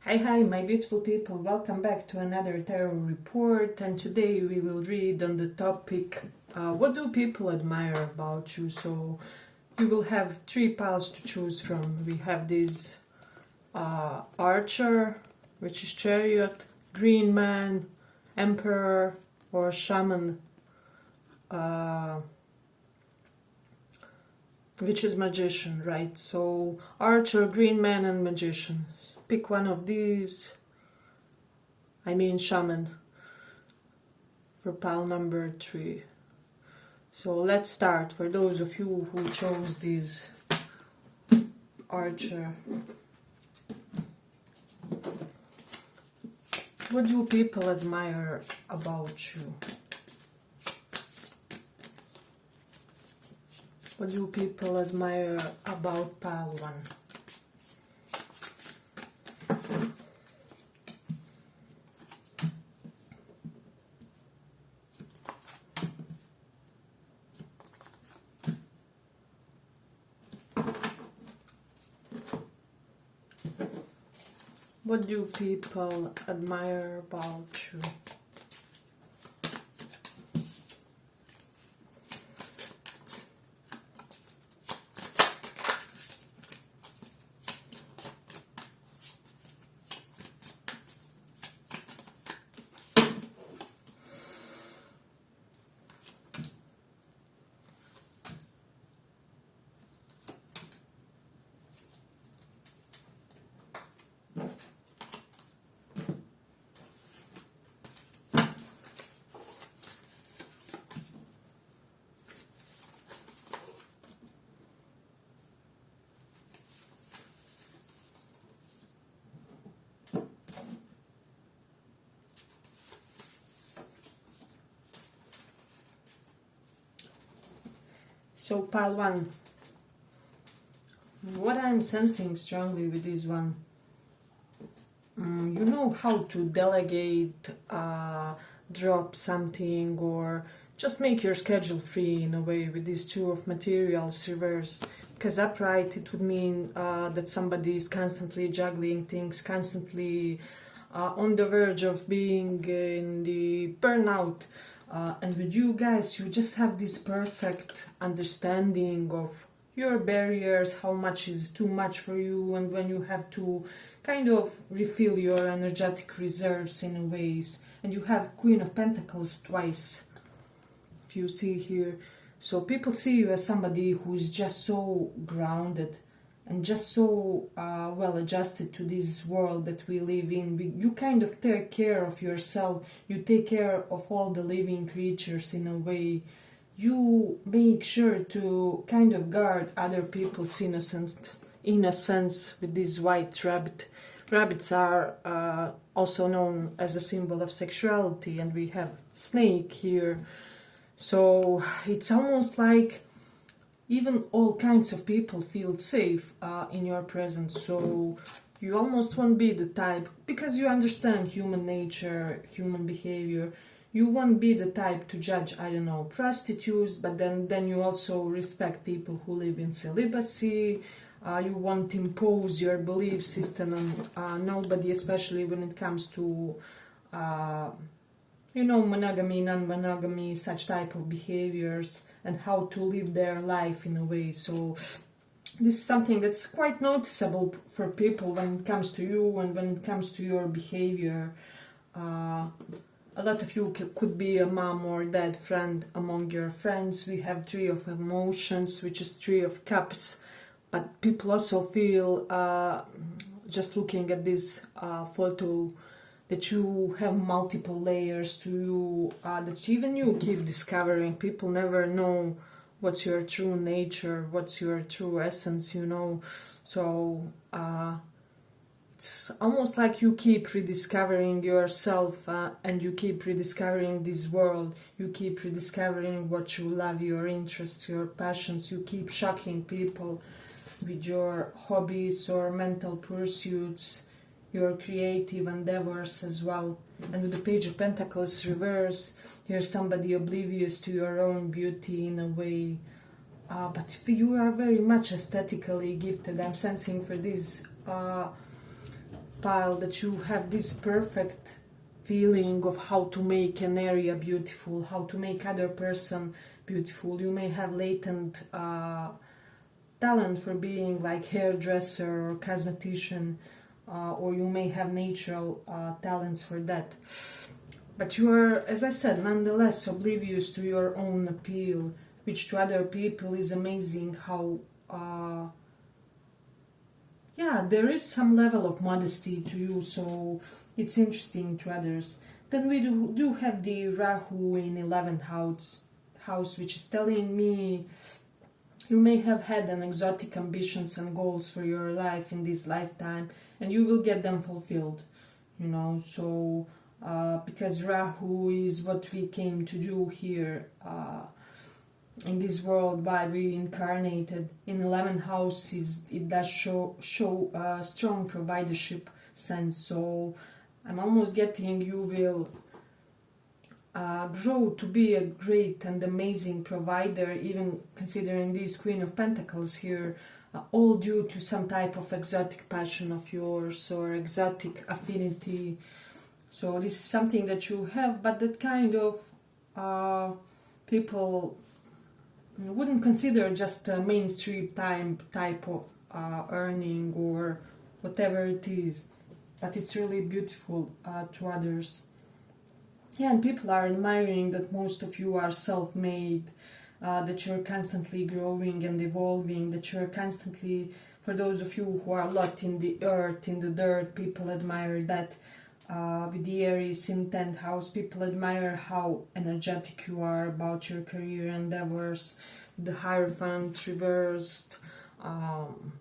Hi, my beautiful people, welcome back to another tarot report, and today we will read on the topic what do people admire about you. So you will have three piles to choose from. We have this Archer, which is Chariot, Green Man, Emperor, or Shaman, which is Magician, right? So Archer, Green Man, and Magician. Pick one of these. I mean Shaman for pile number 3. So let's start. For those of you who chose this Archer, what do people admire about you? What do people admire about pile 1? What do people admire about you? So pile 1, what I'm sensing strongly with this one, you know how to delegate, drop something, or just make your schedule free in a way with these 2 of materials reversed. Because upright, it would mean that somebody is constantly juggling things, constantly on the verge of being in the burnout. And with you guys, you just have this perfect understanding of your barriers, how much is too much for you, and when you have to kind of refill your energetic reserves in a ways. And you have Queen of Pentacles twice, if you see here. So people see you as somebody who's just so grounded and just so well adjusted to this world that we live in. You kind of take care of yourself, you take care of all the living creatures in a way. You make sure to kind of guard other people's innocence with this white rabbit. Rabbits are also known as a symbol of sexuality, and we have snake here. So it's almost like even all kinds of people feel safe in your presence. So you almost won't be the type, because you understand human nature, human behavior, you won't be the type to judge, I don't know, prostitutes, but then you also respect people who live in celibacy. You won't impose your belief system on nobody, especially when it comes to monogamy, non-monogamy, such type of behaviors, and how to live their life in a way. So this is something that's quite noticeable for people when it comes to you and when it comes to your behavior. A lot of you could be a mom or dad friend among your friends. We have 3 of emotions, which is 3 of cups. But people also feel, just looking at this photo, that you have multiple layers to you, that even you keep discovering. People never know what's your true nature, what's your true essence, So it's almost like you keep rediscovering yourself, and you keep rediscovering this world. You keep rediscovering what you love, your interests, your passions. You keep shocking people with your hobbies or mental pursuits, your creative endeavors as well. And with the Page of Pentacles reverse, you're somebody oblivious to your own beauty in a way. But you are very much aesthetically gifted. I'm sensing for this pile that you have this perfect feeling of how to make an area beautiful, how to make other person beautiful. You may have latent talent for being like hairdresser or cosmetician, or you may have natural talents for that. But you are, as I said, nonetheless oblivious to your own appeal, which to other people is amazing how, yeah, there is some level of modesty to you, so it's interesting to others. Then we do have the Rahu in 11th house, which is telling me you may have had an exotic ambitions and goals for your life in this lifetime, and you will get them fulfilled, so because Rahu is what we came to do here in this world, why we incarnated. In 11th house, it does show a strong providership sense, so I'm almost getting you will grow to be a great and amazing provider, even considering this Queen of Pentacles here, all due to some type of exotic passion of yours or exotic affinity. So this is something that you have, but that kind of people wouldn't consider just a mainstream type of earning or whatever it is, but it's really beautiful to others. Yeah, and people are admiring that most of you are self-made, that you're constantly growing and evolving, that you're constantly, for those of you who are a lot in the earth, in the dirt, people admire that. With the Aries in 10th house, people admire how energetic you are about your career endeavors. The Hierophant reversed. I'm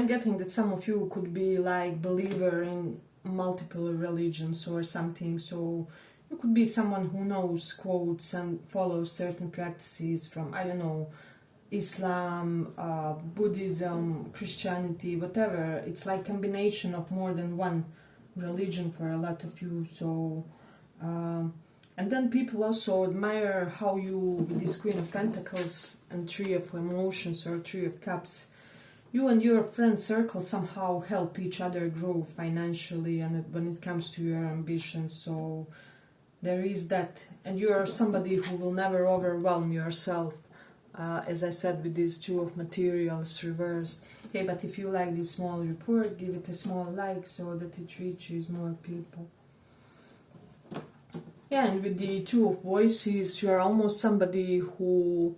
getting that some of you could be like believer in multiple religions or something, so you could be someone who knows quotes and follows certain practices from, I don't know, Islam, Buddhism, Christianity, whatever. It's like combination of more than one religion for a lot of you. So and then people also admire how you, with this Queen of Pentacles and Three of Emotions or Three of Cups, you and your friend circle somehow help each other grow financially and when it comes to your ambitions. So there is that, and you are somebody who will never overwhelm yourself, as I said, with these Two of Materials reversed. Hey, but if you like this small report, give it a small like so that it reaches more people. Yeah, and with the Two of Voices, you are almost somebody who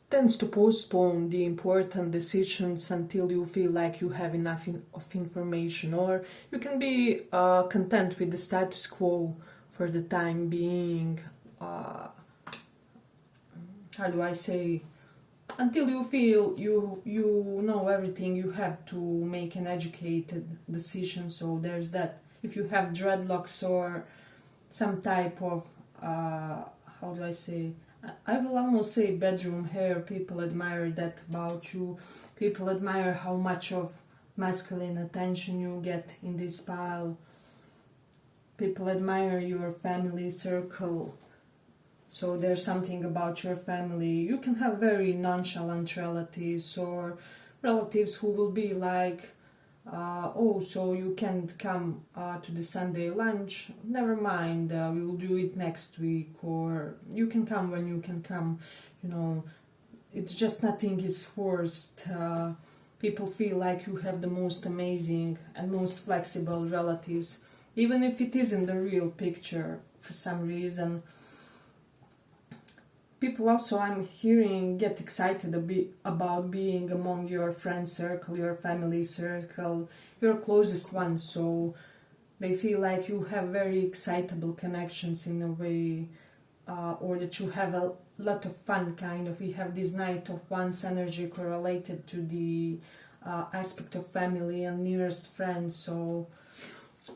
tends to postpone the important decisions until you feel like you have enough of information, or you can be content with the status quo for the time being. How do I say? Until you feel you know everything, you have to make an educated decision. So there's that. If you have dreadlocks or some type of how do I say? I will almost say bedroom hair. People admire that about you. People admire how much of masculine attention you get in this pile. People admire your family circle. So there's something about your family. You can have very nonchalant relatives or relatives who will be like, oh, so you can't come to the Sunday lunch? Never mind, we will do it next week, or you can come when you can come. It's just nothing is forced. People feel like you have the most amazing and most flexible relatives, even if it isn't the real picture for some reason. People also, I'm hearing, get excited a bit about being among your friend circle, your family circle, your closest ones. So they feel like you have very excitable connections in a way, or that you have a lot of fun, kind of. We have this Knight of Wands energy correlated to the aspect of family and nearest friends. So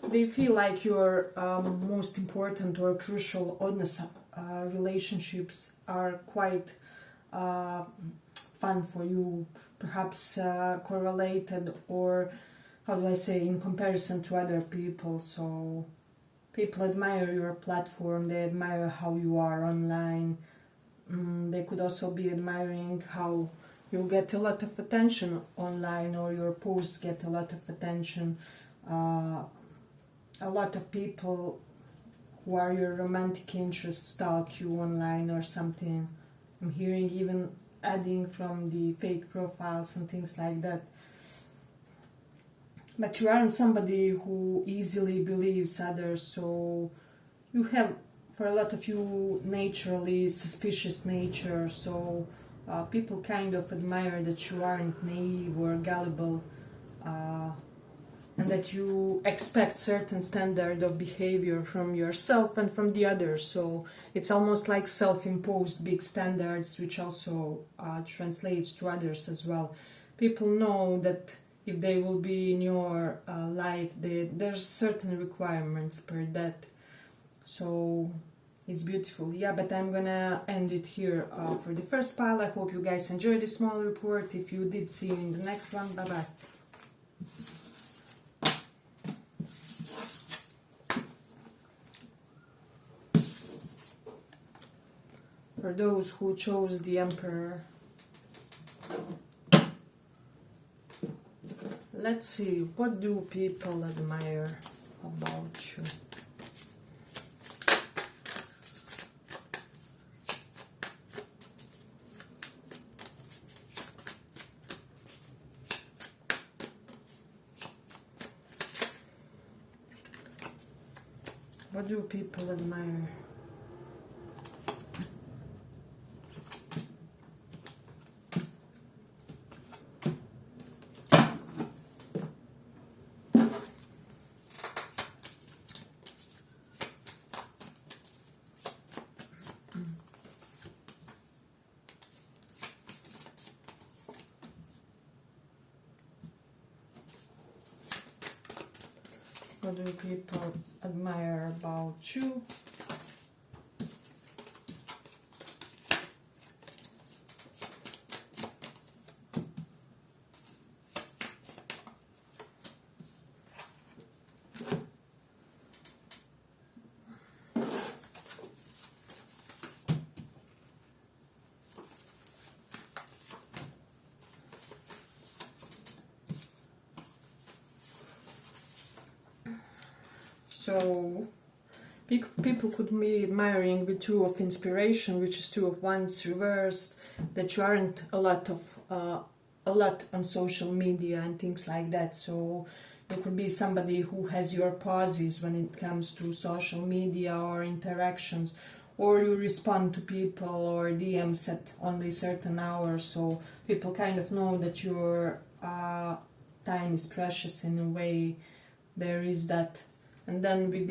they feel like your most important or crucial honest relationships are quite fun for you, perhaps correlated, or how do I say, in comparison to other people. So people admire your platform, they admire how you are online. They could also be admiring how you get a lot of attention online, or your posts get a lot of attention. a lot of people who are your romantic interests stalk you online or something. I'm hearing even adding from the fake profiles and things like that. But you aren't somebody who easily believes others, so you have, for a lot of you, naturally suspicious nature, so people kind of admire that you aren't naive or gullible, and that you expect certain standard of behavior from yourself and from the others. So it's almost like self-imposed big standards, which also translates to others as well. People know that if they will be in your life, there's certain requirements per that. So it's beautiful. Yeah, but I'm gonna end it here for the first pile. I hope you guys enjoyed this small report. If you did, see you in the next one. Bye bye. For those who chose the Emperor, let's see, what do people admire about you? What do people admire? What do people admire about you? So people could be admiring the two of inspiration, which is two of wands reversed, that you aren't a lot on social media and things like that. So you could be somebody who has your pauses when it comes to social media or interactions, or you respond to people or DMs at only certain hours, so people kind of know that your time is precious in a way. There is that. And then with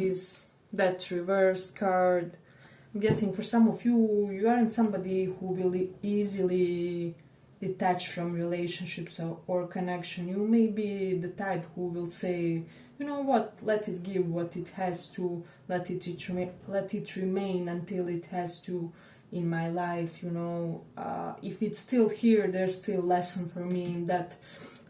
that reverse card, I'm getting, for some of you, you aren't somebody who will easily detach from relationships or connection. You may be the type who will say, you know what, let it give what it has to, let it remain until it has to in my life, you know. If it's still here, there's still lesson for me in that.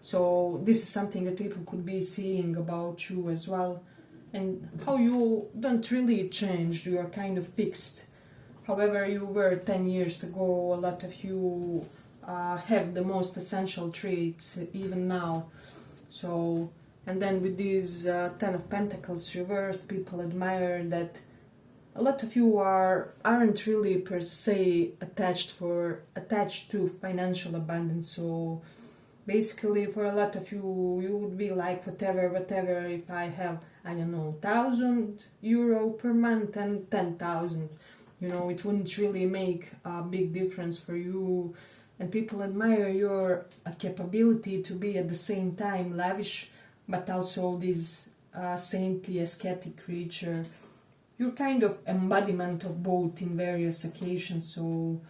So this is something that people could be seeing about you as well. And how you don't really change, you are kind of fixed. However, you were 10 years ago, a lot of you have the most essential traits even now. So, and then with these 10 of Pentacles reversed, people admire that a lot of you aren't really per se attached to financial abundance. So basically, for a lot of you, you would be like, whatever, if I have, I don't know, €1,000 per month and 10,000, you know, it wouldn't really make a big difference for you. And people admire your capability to be at the same time lavish, but also this saintly, ascetic creature. You're kind of embodiment of both in various occasions, so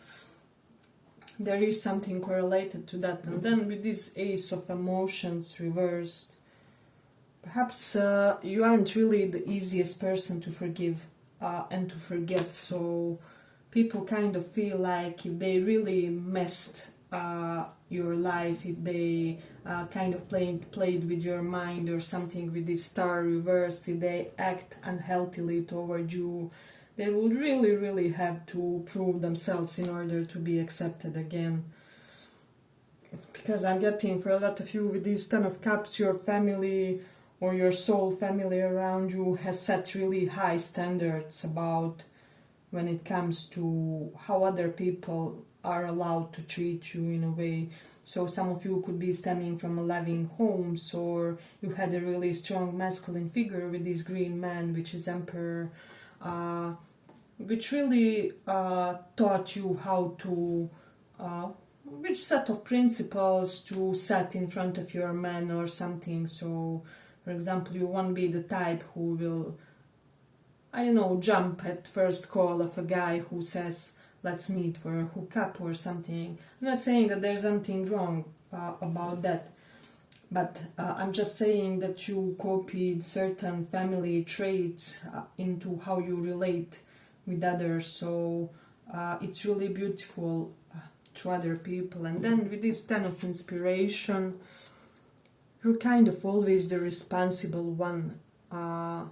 there is something correlated to that. And then with this Ace of Emotions reversed, perhaps you aren't really the easiest person to forgive and to forget. So people kind of feel like if they really messed your life, if they kind of played with your mind or something with this star reversed, if they act unhealthily toward you, they would really have to prove themselves in order to be accepted again. Because I'm getting, for a lot of you with this 10 of Cups, your family or your soul family around you has set really high standards about when it comes to how other people are allowed to treat you in a way. So some of you could be stemming from a loving homes, or you had a really strong masculine figure with this green man, which is emperor, which really taught you how to which set of principles to set in front of your man or something. So for example, you won't be the type who will, I don't know, jump at first call of a guy who says let's meet for a hookup or something. I'm not saying that there's something wrong about that, but I'm just saying that you copied certain family traits into how you relate with others. So it's really beautiful to other people. And then with this 10 of inspiration, you're kind of always the responsible one, and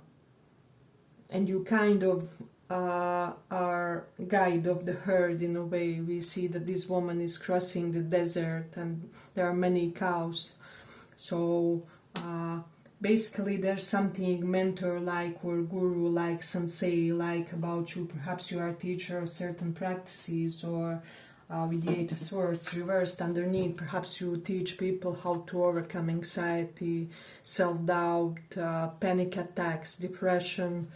you kind of are guide of the herd in a way. We see that this woman is crossing the desert and there are many cows. So basically there's something mentor-like or guru-like, sensei-like about you. Perhaps you are a teacher of certain practices, or with the 8 of Swords reversed underneath, perhaps you teach people how to overcome anxiety, self-doubt, panic attacks, depression,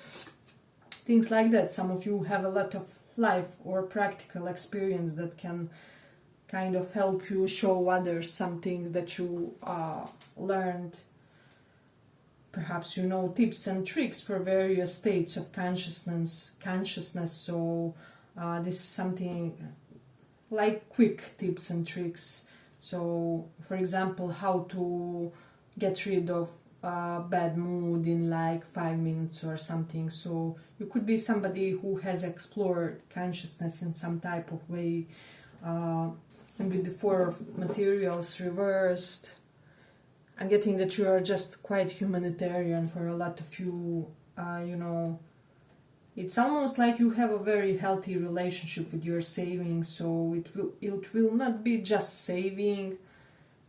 things like that. Some of you have a lot of life or practical experience that can kind of help you show others some things that you learned. Perhaps you know tips and tricks for various states of consciousness. So this is something like quick tips and tricks. So for example, how to get rid of bad mood in like 5 minutes or something. So you could be somebody who has explored consciousness in some type of way. And with the 4 of materials reversed, I'm getting that you are just quite humanitarian for a lot of you. You know, it's almost like you have a very healthy relationship with your savings. So it will not be just saving,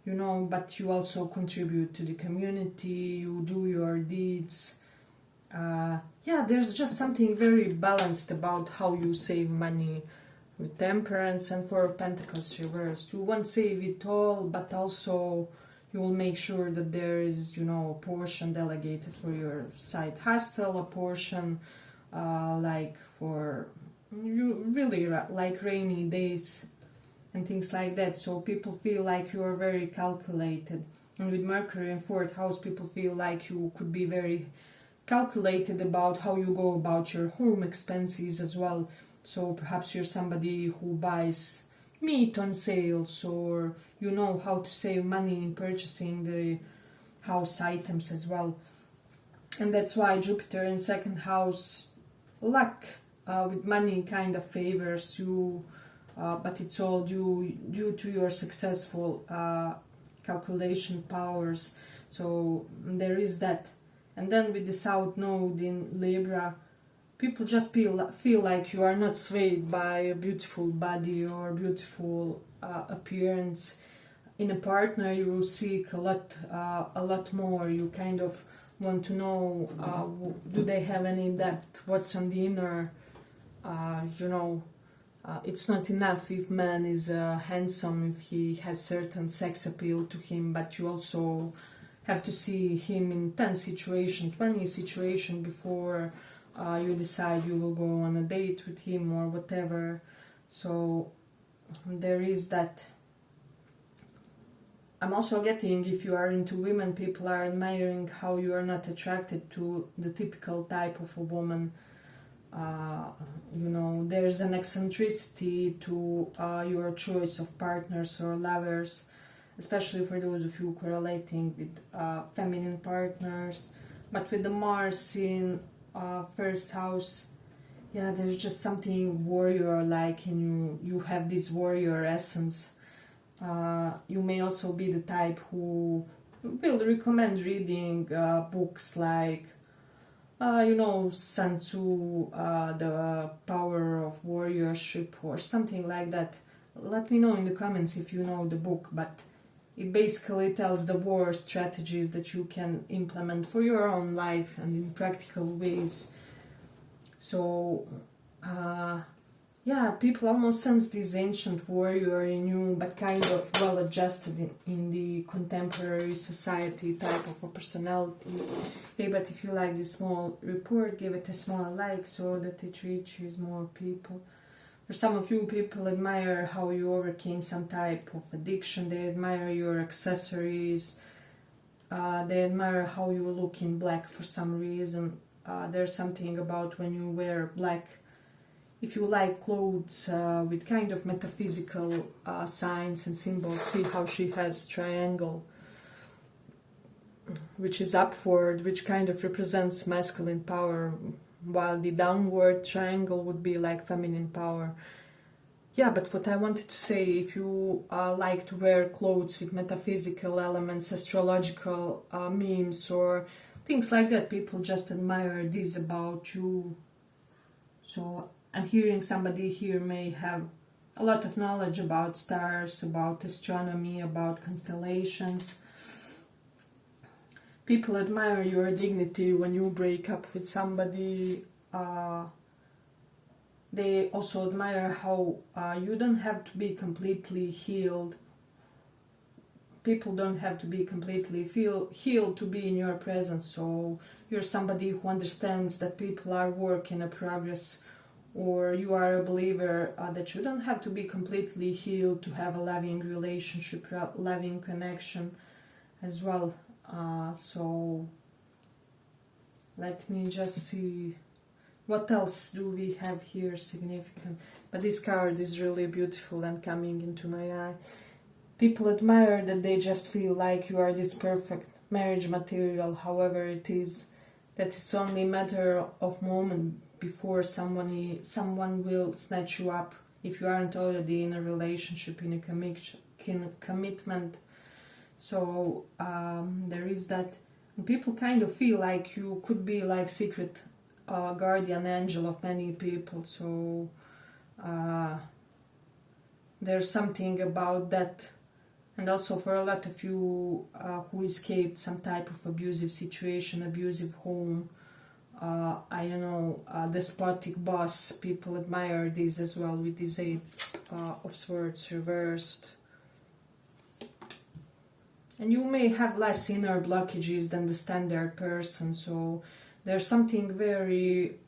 you know, but you also contribute to the community, you do your deeds. Yeah, there's just something very balanced about how you save money with Temperance and 4 of Pentacles reversed. You won't save it all, but also you will make sure that there is, you know, a portion delegated for your side hustle, a portion like for you really like rainy days and things like that. So people feel like you are very calculated. And with Mercury in 4th house, people feel like you could be very calculated about how you go about your home expenses as well. So perhaps you're somebody who buys meat on sales, or you know how to save money in purchasing the house items as well. And that's why Jupiter in 2nd house, luck with money kind of favors you, but it's all due to your successful calculation powers. So there is that. And then with the South Node in Libra, people just feel like you are not swayed by a beautiful body or beautiful appearance. In a partner, you seek a lot more. You kind of want to know, do they have any depth? What's on the inner? You know, it's not enough if man is handsome, if he has certain sex appeal to him, but you also have to see him in 10 situation, 20 situation before you decide you will go on a date with him or whatever. So there is that. I'm also getting, if you are into women, people are admiring how you are not attracted to the typical type of a woman. You know, there's an eccentricity to your choice of partners or lovers, especially for those of you correlating with feminine partners. But with the Mars in 1st house, yeah, there's just something warrior-like in you. You have this warrior essence. You may also be the type who will recommend reading books like, you know, Sun Tzu, The Power of Warriorship or something like that. Let me know in the comments if you know the book, but it basically tells the war strategies that you can implement for your own life and in practical ways. So, yeah, people almost sense this ancient warrior in you, but kind of well adjusted in the contemporary society type of a personality. Hey, but if you like this small report, give it a small like so that it reaches more people. For some of you, people admire how you overcame some type of addiction. They admire your accessories. They admire how you look in black for some reason. There's something about when you wear black. If you like clothes with kind of metaphysical signs and symbols, see how she has triangle, which is upward, which kind of represents masculine power, while the downward triangle would be like feminine power. Yeah, but what I wanted to say, if you like to wear clothes with metaphysical elements, astrological memes or things like that, people just admire this about you. So I'm hearing somebody here may have a lot of knowledge about stars, about astronomy, about constellations. People admire your dignity when you break up with somebody. They also admire how you don't have to be completely healed. People don't have to be completely healed to be in your presence. So you're somebody who understands that people are work in a progress, or you are a believer that you don't have to be completely healed to have a loving relationship, loving connection as well. So let me just see what else do we have here significant. But this card is really beautiful and coming into my eye. People admire that they just feel like you are this perfect marriage material, however it is, that it's only a matter of moment before someone will snatch you up if you aren't already in a relationship, in a commitment. So there is that. And people kind of feel like you could be like secret guardian angel of many people. So there's something about that. And also for a lot of you who escaped some type of abusive situation, abusive home, I don't know, despotic boss, people admire this as well with this Eight of Swords reversed. And you may have less inner blockages than the standard person, so there's something very,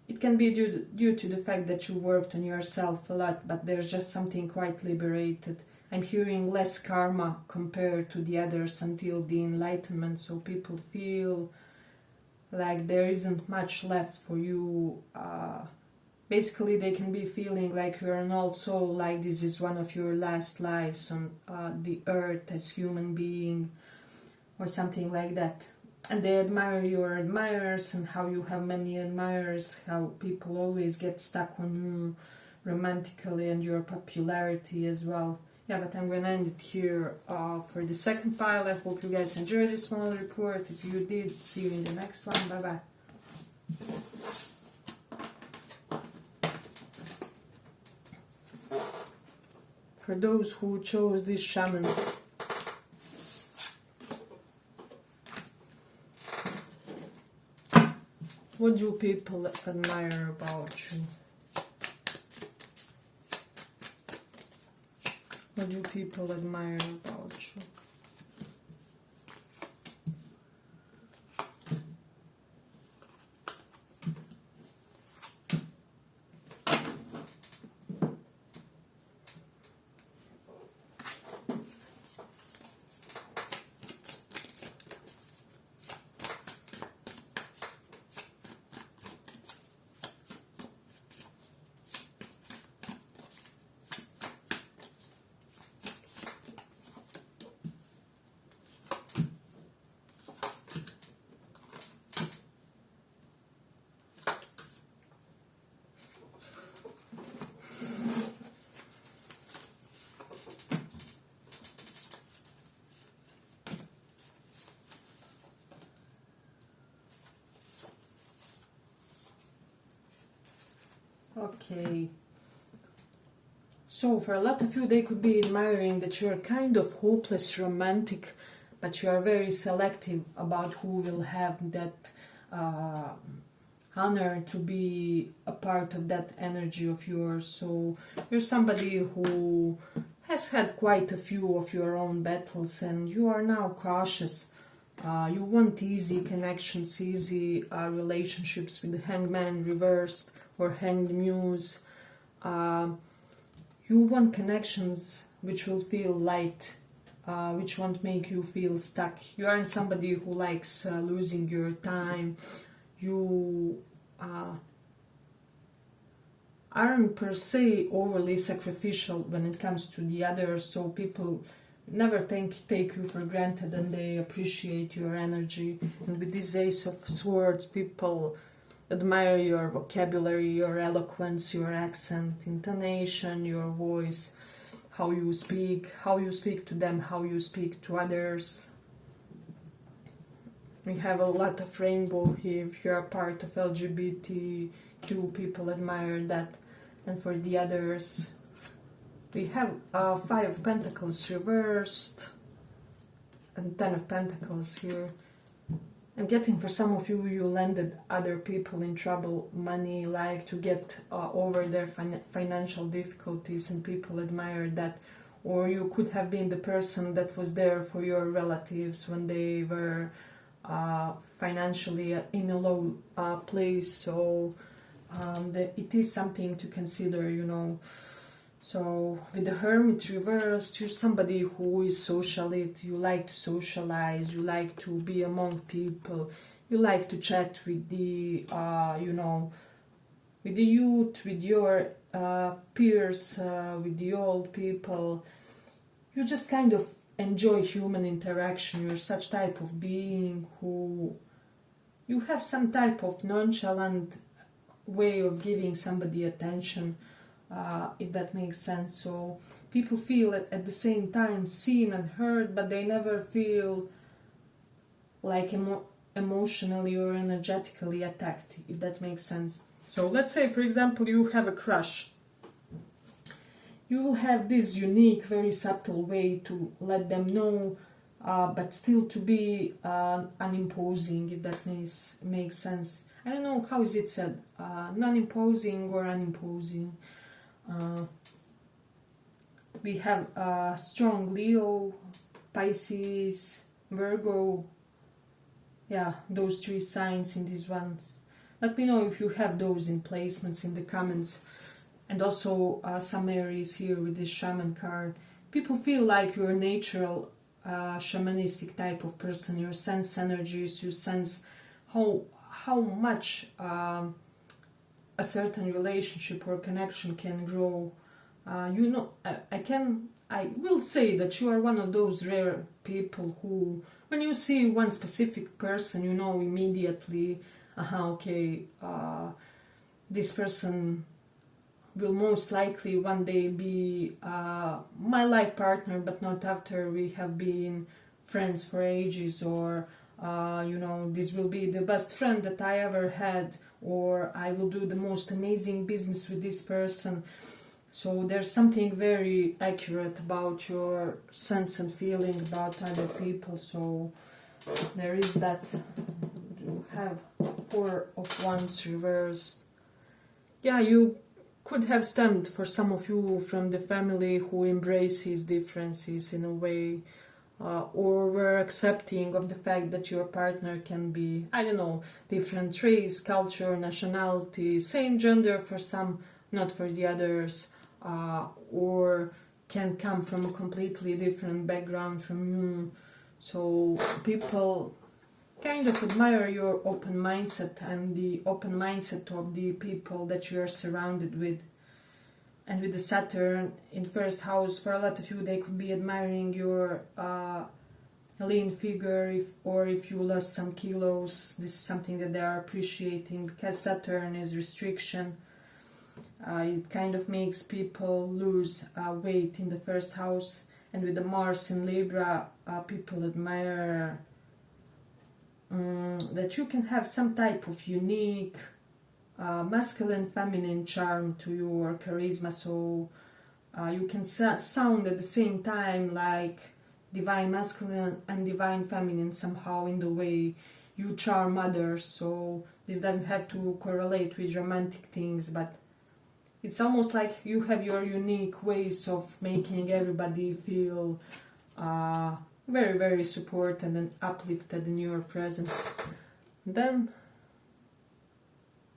it can be due to the fact that you worked on yourself a lot, but there's just something quite liberated. I'm hearing less karma compared to the others until the enlightenment, so people feel like there isn't much left for you. Basically, they can be feeling like you're an old soul, like this is one of your last lives on the earth as human being, or something like that. And they admire your admirers and how you have many admirers, how people always get stuck on you romantically and your popularity as well. Yeah, but I'm gonna end it here for the second pile. I hope you guys enjoyed this small report. If you did, see you in the next one. Bye bye. For those who chose this shaman, what do people admire about you? What do people admire about you? Okay, So for a lot of you, they could be admiring that you're kind of hopeless romantic, but you are very selective about who will have that honor to be a part of that energy of yours. So you're somebody who has had quite a few of your own battles, and you are now cautious. You want easy connections, easy relationships with the Hangman reversed or Hanged Muse. You want connections which will feel light, which won't make you feel stuck. You aren't somebody who likes losing your time. You aren't per se overly sacrificial when it comes to the others, so people never take you for granted, and they appreciate your energy. And with this Ace of Swords, people admire your vocabulary, your eloquence, your accent, intonation, your voice, how you speak to them, how you speak to others. We have a lot of rainbow here. If you're a part of LGBTQ, people admire that. And for the others, we have 5 of Pentacles reversed and 10 of Pentacles here. I'm getting, for some of you, you landed other people in trouble, money, like to get over their financial difficulties, and people admire that. Or you could have been the person that was there for your relatives when they were financially in a low place. So it is something to consider, you know. So with the Hermit reversed, you're somebody who is socialite. You like to socialize, you like to be among people, you like to chat with the with the youth, with your peers, with the old people. You just kind of enjoy human interaction. You're such type of being who you have some type of nonchalant way of giving somebody attention, if that makes sense. So people feel at the same time seen and heard, but they never feel like emotionally or energetically attacked, if that makes sense. So let's say, for example, you have a crush. You will have this unique, very subtle way to let them know, but still to be unimposing, if that makes sense. I don't know, how is it said? Non-imposing or unimposing. We have strong Leo, Pisces, Virgo. Yeah, those 3 signs in these ones. Let me know if you have those in placements in the comments. And also some Aries here with this Shaman card. People feel like you're a natural shamanistic type of person. You sense energies, you sense how much a certain relationship or connection can grow. You know, I will say that you are one of those rare people who, when you see one specific person, you know immediately, okay, this person will most likely one day be my life partner, but not after we have been friends for ages, or you know, this will be the best friend that I ever had, or I will do the most amazing business with this person. So there's something very accurate about your sense and feeling about other people. So there is that. You have 4 of Wands reversed. Yeah, you could have stemmed, for some of you, from the family who embraces differences in a way, or were accepting of the fact that your partner can be, I don't know, different race, culture, nationality, same gender for some, not for the others, or can come from a completely different background from you. So people kind of admire your open mindset and the open mindset of the people that you are surrounded with. And with the Saturn in first house, for a lot of you, they could be admiring your lean figure, or if you lost some kilos, this is something that they are appreciating, because Saturn is restriction. It kind of makes people lose weight in the first house. And with the Mars in Libra, people admire that you can have some type of unique masculine, feminine charm to your charisma. So You can sound at the same time like divine masculine and divine feminine somehow in the way you charm others. So this doesn't have to correlate with romantic things, but it's almost like you have your unique ways of making everybody feel very, very supported and uplifted in your presence. Then,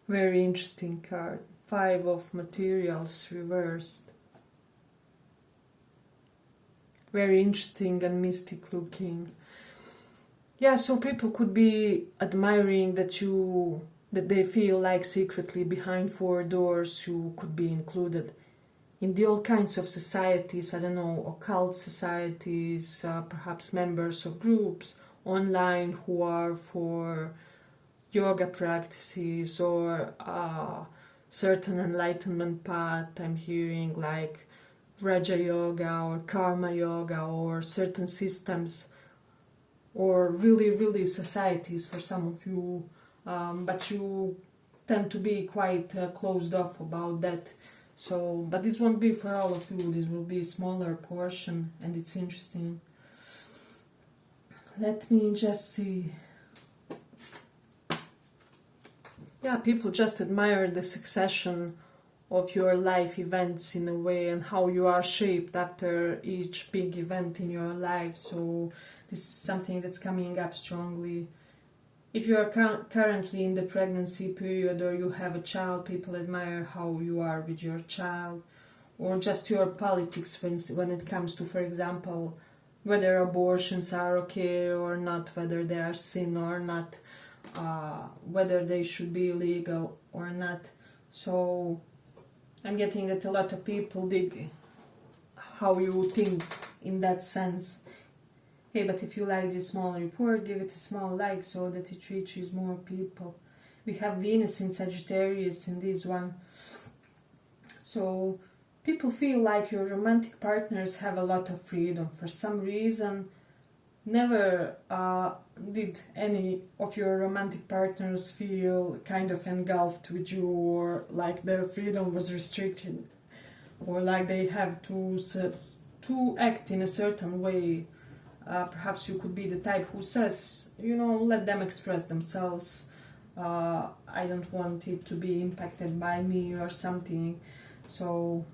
very interesting card, 5 of Materials reversed. Very interesting and mystic looking. Yeah, so people could be admiring that they feel like secretly behind 4 doors you could be included in the all kinds of societies, I don't know, occult societies, perhaps members of groups online who are for yoga practices or certain enlightenment path. I'm hearing like Raja Yoga or Karma Yoga or certain systems or really societies for some of you, but you tend to be quite closed off about that. So, but this won't be for all of you, this will be a smaller portion and it's interesting. Let me just see. Yeah, people just admire the succession of your life events in a way and how you are shaped after each big event in your life. So this is something that's coming up strongly. If you are currently in the pregnancy period or you have a child, people admire how you are with your child, or just your politics when it comes to, for example, whether abortions are okay or not, whether they are sin or not, whether they should be illegal or not. So I'm getting that a lot of people dig how you think in that sense. Hey, but if you like this small report, give it a small like so that it reaches more people. We have Venus in Sagittarius in this one. So people feel like your romantic partners have a lot of freedom. For some reason, never did any of your romantic partners feel kind of engulfed with you, or like their freedom was restricted, or like they have to act in a certain way. Perhaps you could be the type who says, let them express themselves. I don't want it to be impacted by me or something. So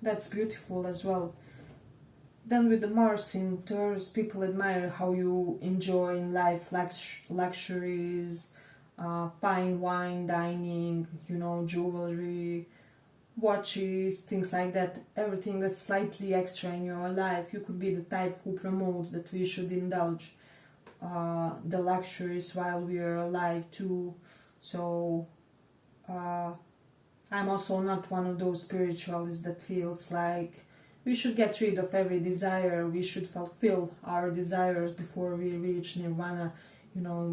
that's beautiful as well. Then with the Mars in Taurus, people admire how you enjoy in life luxuries, fine wine, dining, jewelry, watches, things like that. Everything that's slightly extra in your life. You could be the type who promotes that we should indulge the luxuries while we are alive too. So I'm also not one of those spiritualists that feels like we should get rid of every desire, we should fulfill our desires before we reach nirvana,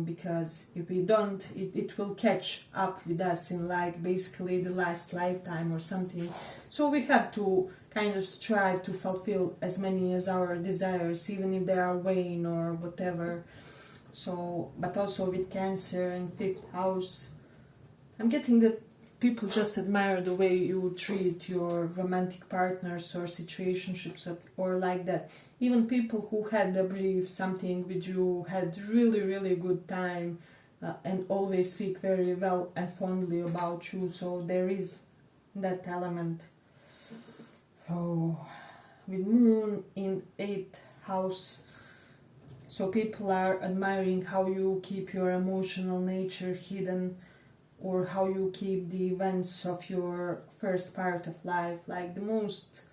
because if we don't, it will catch up with us in like basically the last lifetime or something. So we have to kind of strive to fulfill as many as our desires, even if they are vain or whatever. So, but also with Cancer in 5th house, I'm getting that people just admire the way you treat your romantic partners or situationships or like that. Even people who had a brief something with you had really good time and always speak very well and fondly about you. So there is that element. So with Moon in 8th house, so people are admiring how you keep your emotional nature hidden, or how you keep the events of your first part of life, like the most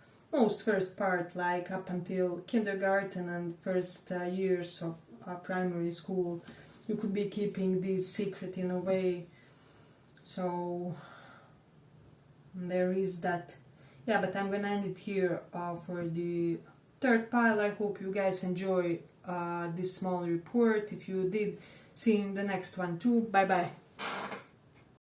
first part, like up until kindergarten and first years of primary school. You could be keeping this secret in a way. So there is that. Yeah, but I'm gonna end it here for the 3rd pile. I hope you guys enjoy this small report. If you did, see you in the next one too. Bye bye.